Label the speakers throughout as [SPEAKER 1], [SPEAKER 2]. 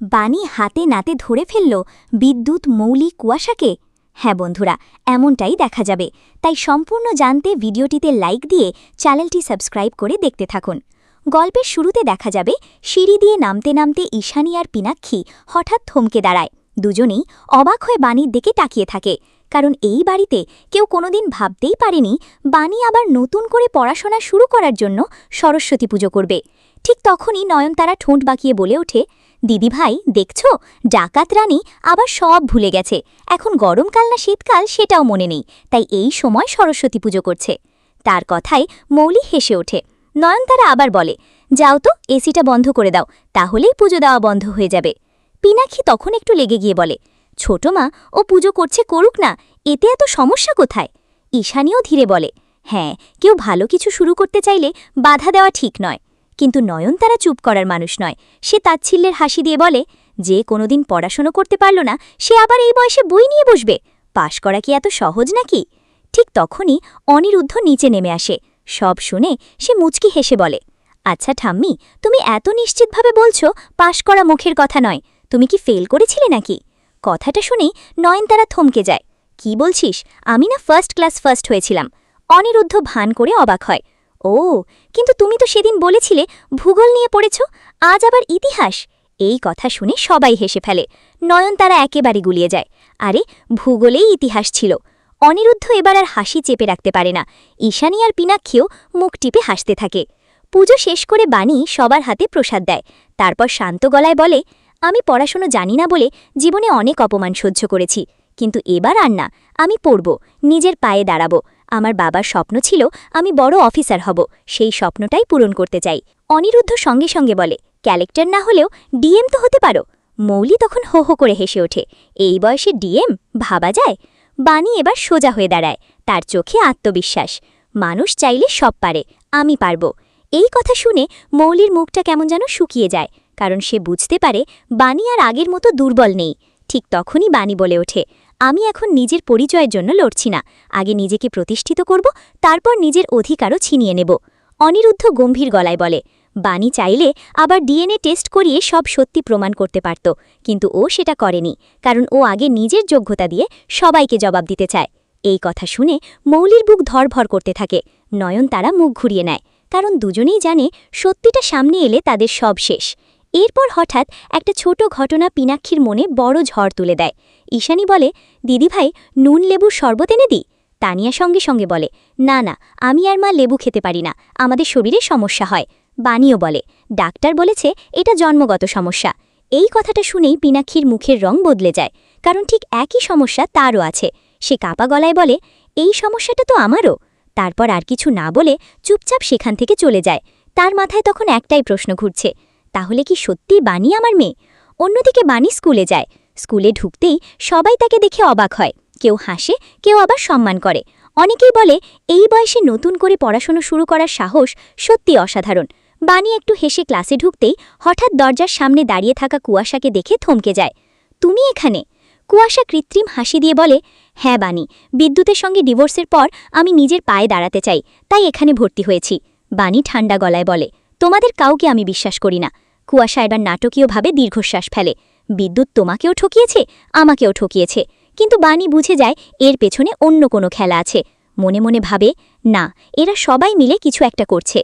[SPEAKER 1] বানি হাতে নাতে ধরে ফেলল বিদ্যুৎ মৌলি কুয়াশাকে। হ্যাঁ বন্ধুরা, এমনটাই দেখা যাবে। তাই সম্পূর্ণ জানতে ভিডিওটিতে লাইক দিয়ে চ্যানেলটি সাবস্ক্রাইব করে দেখতে থাকুন। গল্পের শুরুতে দেখা যাবে সিঁড়ি দিয়ে নামতে নামতে ঈশানী আর পিনাক্ষী হঠাৎ থমকে দাঁড়ায়। দুজনেই অবাক হয়ে বাণীর দিকে তাকিয়ে থাকে, কারণ এই বাড়িতে কেউ কোনোদিন ভাবতেই পারেনি বাণী আবার নতুন করে পড়াশোনা শুরু করার জন্য সরস্বতী পুজো করবে। ঠিক তখনই নয়নতারা ঠোঁট বাঁকিয়ে বলে ওঠে, দিদিভাই দেখছো, ডাকাত রানী আবার সব ভুলে গেছে। এখন গরমকাল না শীতকাল সেটাও মনে নেই, তাই এই সময় সরস্বতী পুজো করছে। তার কথায় মৌলি হেসে ওঠে। নয়নতারা আবার বলে, যাও তো এসিটা বন্ধ করে দাও, তাহলেই পুজো দেওয়া বন্ধ হয়ে যাবে। পিনাক্ষী তখন একটু লেগে গিয়ে বলে, ছোট মা, ও পুজো করছে করুক না, এতে এত সমস্যা কোথায়? ঈশানীও ধীরে বলে, হ্যাঁ, কেউ ভালো কিছু শুরু করতে চাইলে বাধা দেওয়া ঠিক নয়। কিন্তু নয়নতারা চুপ করার মানুষ নয়। সে তাচ্ছিল্যের হাসি দিয়ে বলে, যে কোনোদিন পড়াশোনা করতে পারল না সে আবার এই বয়সে বই নিয়ে বসবে? পাশ করা কি এত সহজ নাকি? ঠিক তখনই অনিরুদ্ধ নিচে নেমে আসে। সব শুনে সে মুচকি হেসে বলে, আচ্ছা ঠাম্মি, তুমি এত নিশ্চিতভাবে বলছো পাশ করা মুখের কথা নয়, তুমি কি ফেল করেছিলে নাকি? কথাটা শুনেই নয়নতারা থমকে যায়। কি বলছিস? আমি না ফার্স্ট ক্লাস ফার্স্ট হয়েছিলাম। অনিরুদ্ধ ভান করে অবাক হয়। ও, কিন্তু তুমি তো সেদিন বলেছিলে ভূগোল নিয়ে পড়েছ, আজ আবার ইতিহাস? এই কথা শুনে সবাই হেসে ফেলে। নয়নতারা একেবারে গুলিয়ে যায়। আরে, ভূগোলেই ইতিহাস ছিল। অনিরুদ্ধ এবার আর হাসি চেপে রাখতে পারে না। ঈশানী আর পিনাক্ষীও মুখ টিপে হাসতে থাকে। পুজো শেষ করে বাণী সবার হাতে প্রসাদ দেয়। তারপর শান্ত গলায় বলে, আমি পড়াশোনা জানি না বলে জীবনে অনেক অপমান সহ্য করেছি, কিন্তু এবার আর না, আমি পড়ব, নিজের পায়ে দাঁড়াবো। আমার বাবার স্বপ্ন ছিল আমি বড় অফিসার হব, সেই স্বপ্নটাই পূরণ করতে চাই। অনিরুদ্ধ সঙ্গে সঙ্গে বলে, ক্যালেক্টর না হলেও ডিএম তো হতে পারো। মৌলি তখন হো হো করে হেসে ওঠে, এই বয়সে ডিএম ভাবা যায়? বাণী এবার সোজা হয়ে দাঁড়ায়, তার চোখে আত্মবিশ্বাস। মানুষ চাইলে সব পারে, আমি পারব। এই কথা শুনে মৌলির মুখটা কেমন যেন শুকিয়ে যায়, কারণ সে বুঝতে পারে বাণী আর আগের মতো দুর্বল নেই। ঠিক তখনই বাণী বলে ওঠে, আমি এখন নিজের পরিচয়ের জন্য লড়ছি না, আগে নিজেকে প্রতিষ্ঠিত করব, তারপর নিজের অধিকারও ছিনিয়ে নেব। অনিরুদ্ধ গম্ভীর গলায় বলে, বাণী চাইলে আবার ডিএনএ টেস্ট করিয়ে সব সত্যি প্রমাণ করতে পারত, কিন্তু ও সেটা করেনি, কারণ ও আগে নিজের যোগ্যতা দিয়ে সবাইকে জবাব দিতে চায়। এই কথা শুনে মৌলির বুক ধরভর করতে থাকে। নয়নতারা মুখ ঘুরিয়ে নেয়, কারণ দুজনেই জানে সত্যিটা সামনে এলে তাদের সব শেষ। এরপর হঠাৎ একটা ছোট ঘটনা পিনাক্ষীর মনে বড় ঝড় তুলে দেয়। ঈশানী বলে, দিদিভাই, নুন লেবুর শরবত এনে দিই? তানিয়া সঙ্গে সঙ্গে বলে, না না, আমি আর মা লেবু খেতে পারি না, আমাদের শরীরে সমস্যা হয়। বাণীও বলে, ডাক্তার বলেছে এটা জন্মগত সমস্যা। এই কথাটা শুনেই পিনাক্ষীর মুখের রং বদলে যায়, কারণ ঠিক একই সমস্যা তারও আছে। সে কাপা গলায় বলে, এই সমস্যাটা তো আমারও। তারপর আর কিছু না বলে চুপচাপ সেখান থেকে চলে যায়। তার মাথায় তখন একটাই প্রশ্ন ঘুরছে, তাহলে কি সত্যি বাণী আমার মেয়ে? অন্যদিকে বাণী স্কুলে যায়। স্কুলে ঢুকতেই সবাই তাকে দেখে অবাক হয়, কেউ হাসে, কেউ আবার সম্মান করে। অনেকেই বলে, এই বয়সে নতুন করে পড়াশোনা শুরু করার সাহস সত্যি অসাধারণ। বাণী একটু হেসে ক্লাসে ঢুকতেই হঠাৎ দরজার সামনে দাঁড়িয়ে থাকা কুয়াশাকে দেখে থমকে যায়। তুমি এখানে? কুয়াশা কৃত্রিম হাসি দিয়ে বলে, হ্যাঁ বাণী, বিদ্যুতের সঙ্গে ডিভোর্সের পর আমি নিজের পায়ে দাঁড়াতে চাই, তাই এখানে ভর্তি হয়েছি। বাণী ঠান্ডা গলায় বলে, তোমাদের কাউকে আমি বিশ্বাস করি না। কুয়াশা এবার নাটকীয়ভাবে দীর্ঘশ্বাস ফেলে। বিদ্যুৎ তোমাকেও ঠকিয়েছে, আমাকেও ঠকিয়েছে, কিন্তু বাণী বুঝে যায় এর পেছনে অন্য কোনো খেলা আছে। মনে মনে ভাবে, না, এরা সবাই মিলে কিছু একটা করছে।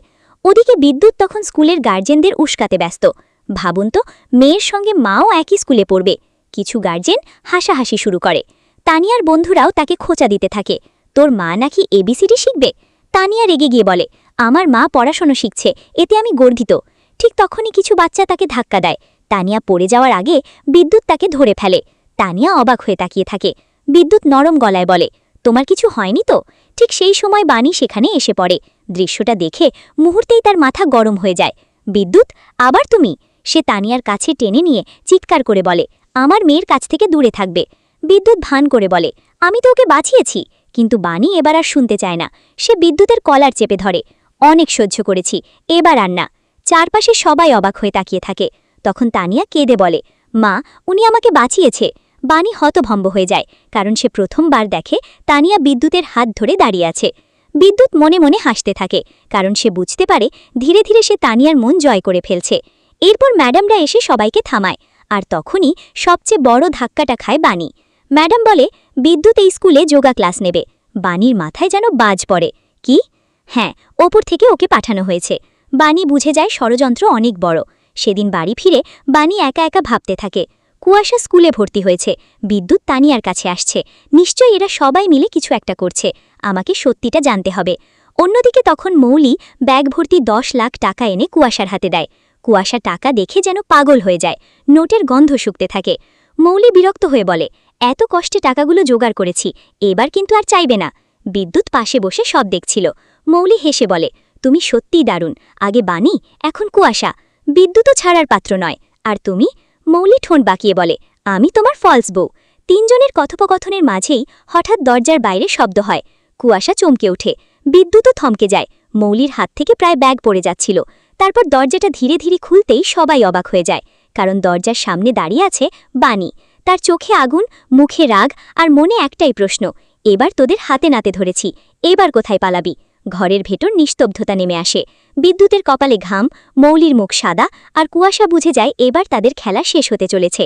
[SPEAKER 1] ওদিকে বিদ্যুৎ তখন স্কুলের গার্জেনদের উস্কাতে ব্যস্ত। ভাবুন তো, মেয়ের সঙ্গে মাও একই স্কুলে পড়বে। কিছু গার্জেন হাসাহাসি শুরু করে। তানিয়ার বন্ধুরাও তাকে খোঁচা দিতে থাকে, তোর মা নাকি এবিসিডি শিখবে? তানিয়া রেগে গিয়ে বলে, আমার মা পড়াশোনা শিখছে, এতে আমি গর্বিত। ঠিক তখনই কিছু বাচ্চা তাকে ধাক্কা দেয়। তানিয়া পড়ে যাওয়ার আগে বিদ্যুৎ তাকে ধরে ফেলে। তানিয়া অবাক হয়ে তাকিয়ে থাকে। বিদ্যুৎ নরম গলায় বলে, তোমার কিছু হয়নি তো? ঠিক সেই সময় বাণী সেখানে এসে পড়ে। দৃশ্যটা দেখে মুহূর্তেই তার মাথা গরম হয়ে যায়। বিদ্যুৎ, আবার তুমি? সে তানিয়ার কাছে টেনে নিয়ে চিৎকার করে বলে, আমার মেয়ের কাছ থেকে দূরে থাকবে। বিদ্যুৎ ভান করে বলে, আমি তো ওকে বাঁচিয়েছি। কিন্তু বাণী এবার আর শুনতে চায় না। সে বিদ্যুতের কলার চেপে ধরে, অনেক সহ্য করেছি, এবার আর না। চারপাশে সবাই অবাক হয়ে তাকিয়ে থাকে। তখন তানিয়া কেঁদে বলে, মা, উনি আমাকে বাঁচিয়েছে। বাণী হতভম্ব হয়ে যায়, কারণ সে প্রথমবার দেখে তানিয়া বিদ্যুতের হাত ধরে দাঁড়িয়ে আছে। বিদ্যুৎ মনে মনে হাসতে থাকে, কারণ সে বুঝতে পারে ধীরে ধীরে সে তানিয়ার মন জয় করে ফেলছে। এরপর ম্যাডামরা এসে সবাইকে থামায়। আর তখনই সবচেয়ে বড় ধাক্কাটা খায় বানি। ম্যাডাম বলে, বিদ্যুৎ এই স্কুলে যোগা ক্লাস নেবে। বানির মাথায় যেন বাজ পড়ে। কি? হ্যাঁ, ওপর থেকে ওকে পাঠানো হয়েছে। বানি বুঝে যায় ষড়যন্ত্র অনেক বড়। সেদিন বাড়ি ফিরে বানি একা একা ভাবতে থাকে। কুয়াশা স্কুলে ভর্তি হয়েছে, বিদ্যুৎ তানিয়ার কাছে আসছে। নিশ্চয়ই এরা সবাই মিলে কিছু একটা করছে। আমাকে সত্যিটা জানতে হবে। অন্যদিকে তখন মৌলি ব্যাগ ভর্তি 10 লাখ টাকা এনে কুয়াশার হাতে দেয়। কুয়াশা টাকা দেখে যেন পাগল হয়ে যায়। নোটের গন্ধ শুকতে থাকে। মৌলি বিরক্ত হয়ে বলে, এত কষ্টে টাকাগুলো জোগাড় করেছি, এবার কিন্তু আর চাইবে না। বিদ্যুৎ পাশে বসে সব দেখছিল। মৌলি হেসে বলে, তুমি সত্যিই দারুণ। আগে বানি, এখন কুয়াশা। বিদ্যুৎও ছাড়ার পাত্র নয়। আর তুমি? মৌলি ঠোঁট বাঁকিয়ে বলে, আমি তোমার ফলস বউ। তিনজনের কথোপকথনের মাঝেই হঠাৎ দরজার বাইরে শব্দ হয়। কুয়াশা চমকে ওঠে। বিদ্যুৎও থমকে যায়। মৌলির হাত থেকে প্রায় ব্যাগ পড়ে যাচ্ছিল। তারপর দরজাটা ধীরে ধীরে খুলতেই সবাই অবাক হয়ে যায়, কারণ দরজার সামনে দাঁড়িয়ে আছে বানি। তার চোখে আগুন, মুখে রাগ, আর মনে একটাই প্রশ্ন, এবার তোদের হাতে নাতে ধরেছি, এবার কোথায় পালাবি? ঘরের ভেতর নিস্তব্ধতা নেমে আসে। বিদ্যুতের কপালে ঘাম, মৌলির মুখ সাদা, আর কুয়াশা বুঝে যায় এবার তাদের খেলা শেষ হতে চলেছে।